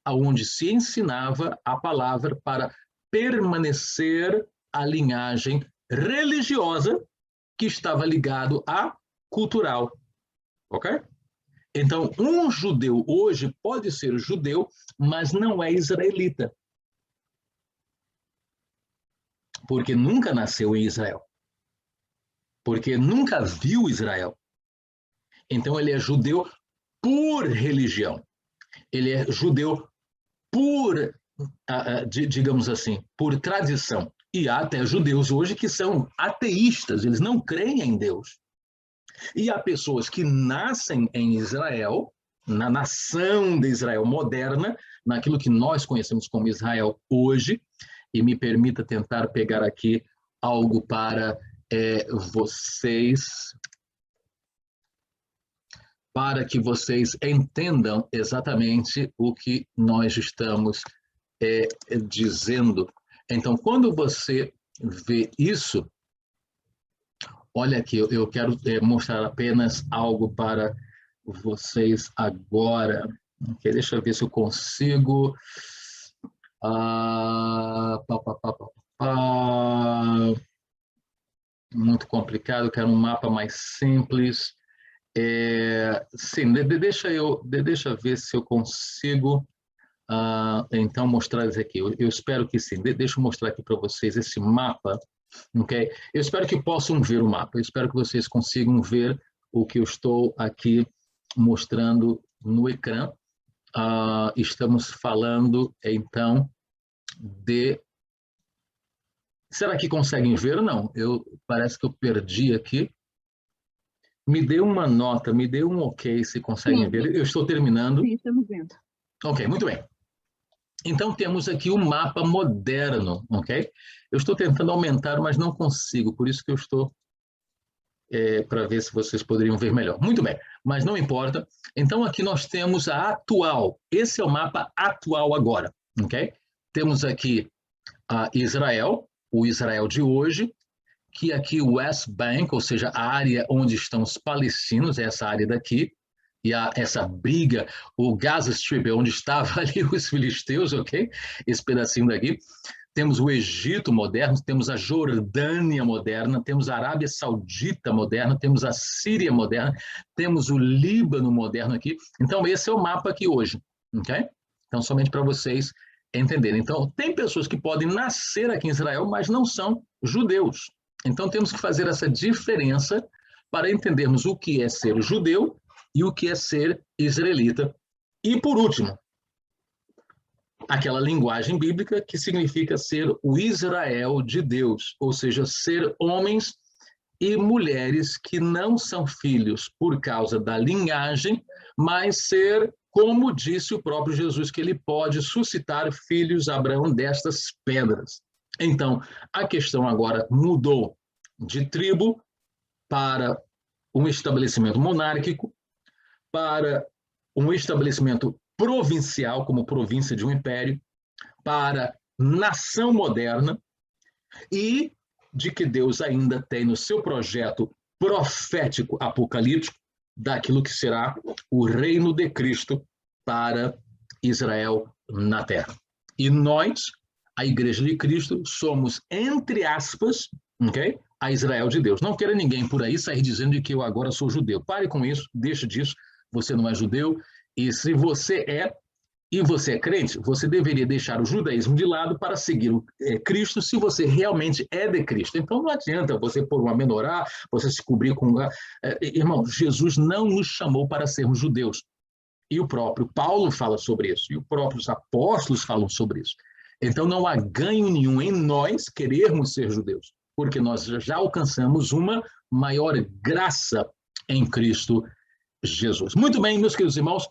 Speaker 1: onde se ensinava a palavra para permanecer a linhagem religiosa que estava ligado à cultural, ok? Então, um judeu hoje pode ser judeu, mas não é israelita, porque nunca nasceu em Israel, porque nunca viu Israel. Então, ele é judeu por religião, ele é judeu por, digamos assim, por tradição. E há até judeus hoje que são ateístas, eles não creem em Deus. E há pessoas que nascem em Israel, na nação de Israel moderna, naquilo que nós conhecemos como Israel hoje, e me permita tentar pegar aqui algo para vocês, para que vocês entendam exatamente o que nós estamos dizendo. Então, quando você vê isso, olha aqui, eu quero mostrar apenas algo para vocês agora. Okay, deixa eu ver se eu consigo. Muito complicado, eu quero um mapa mais simples. Sim, deixa eu ver se eu consigo então mostrar isso aqui. Eu espero que sim. Deixa eu mostrar aqui para vocês esse mapa, ok? Eu espero que possam ver o mapa. Eu espero que vocês consigam ver o que eu estou aqui mostrando no ecrã. Estamos falando então de... Será que conseguem ver ou não? Parece que eu perdi aqui. Me dê uma nota, me dê um ok se conseguem ver. Eu estou terminando.
Speaker 2: Sim, estamos vendo.
Speaker 1: Ok, muito bem. Então, temos aqui o mapa moderno, ok? Eu estou tentando aumentar, mas não consigo, por isso que eu estou para ver se vocês poderiam ver melhor. Muito bem, mas não importa. Então, aqui nós temos a atual. Esse é o mapa atual agora, ok? Temos aqui Israel, o Israel de hoje, que aqui o West Bank, ou seja, a área onde estão os palestinos, essa área daqui, e essa briga, o Gaza Strip, onde estavam ali os filisteus, ok? Esse pedacinho daqui. Temos o Egito moderno, temos a Jordânia moderna, temos a Arábia Saudita moderna, temos a Síria moderna, temos o Líbano moderno aqui. Então, esse é o mapa aqui hoje, ok? Então, somente para vocês entenderem. Então, tem pessoas que podem nascer aqui em Israel, mas não são judeus. Então, temos que fazer essa diferença para entendermos o que é ser judeu e o que é ser israelita. E, por último, aquela linguagem bíblica que significa ser o Israel de Deus, ou seja, ser homens e mulheres que não são filhos por causa da linhagem, mas ser, como disse o próprio Jesus, que ele pode suscitar filhos a Abraão destas pedras. Então, a questão agora mudou de tribo para um estabelecimento monárquico, para um estabelecimento provincial, como província de um império, para nação moderna, e de que Deus ainda tem no seu projeto profético apocalíptico daquilo que será o reino de Cristo para Israel na terra. E nós, a Igreja de Cristo, somos, entre aspas, okay, a Israel de Deus. Não queira ninguém por aí sair dizendo que eu agora sou judeu. Pare com isso, deixe disso, você não é judeu, e se você é crente, você deveria deixar o judaísmo de lado para seguir Cristo, se você realmente é de Cristo. Então não adianta você pôr uma menorá, você se cobrir com... Irmão, Jesus não nos chamou para sermos judeus. E o próprio Paulo fala sobre isso, e os próprios apóstolos falam sobre isso. Então não há ganho nenhum em nós querermos ser judeus, porque nós já alcançamos uma maior graça em Cristo Jesus. Muito bem, meus queridos irmãos,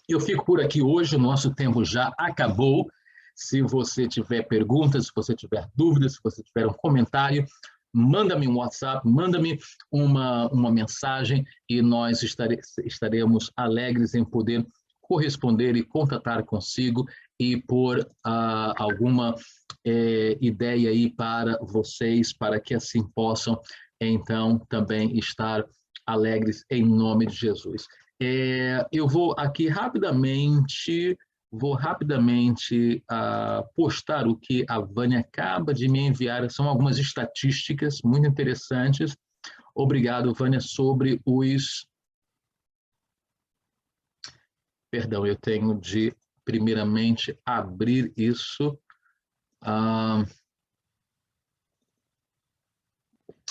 Speaker 1: eu fico por aqui hoje, o nosso tempo já acabou. Se você tiver perguntas, se você tiver dúvidas, se você tiver um comentário, manda-me um WhatsApp, manda-me uma mensagem e nós estaremos alegres em poder corresponder e contatar consigo e pôr alguma ideia aí para vocês, para que assim possam, então, também estar alegres em nome de Jesus. Eu vou aqui rapidamente postar o que a Vânia acaba de me enviar. São algumas estatísticas muito interessantes. Obrigado, Vânia, sobre os... Perdão, eu tenho de, primeiramente, abrir isso.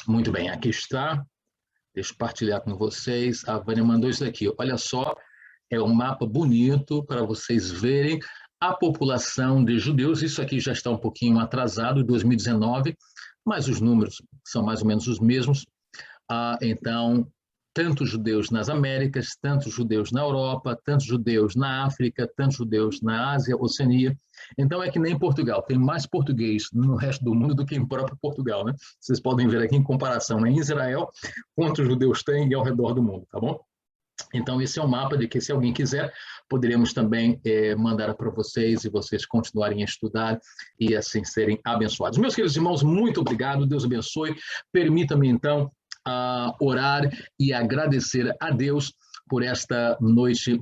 Speaker 1: Muito bem, aqui está. Deixa eu partilhar com vocês. A Vânia mandou isso aqui. Olha só, é um mapa bonito para vocês verem a população de judeus. Isso aqui já está um pouquinho atrasado, 2019, mas os números são mais ou menos os mesmos. Então, tantos judeus nas Américas, tantos judeus na Europa, tantos judeus na África, tantos judeus na Ásia, Oceania. Então é que nem Portugal, tem mais português no resto do mundo do que em próprio Portugal, né? Vocês podem ver aqui em comparação em Israel, quantos judeus tem ao redor do mundo, tá bom? Então esse é um mapa de que, se alguém quiser, poderemos também mandar para vocês e vocês continuarem a estudar e assim serem abençoados. Meus queridos irmãos, muito obrigado, Deus abençoe. Permita-me então orar e agradecer a Deus por esta noite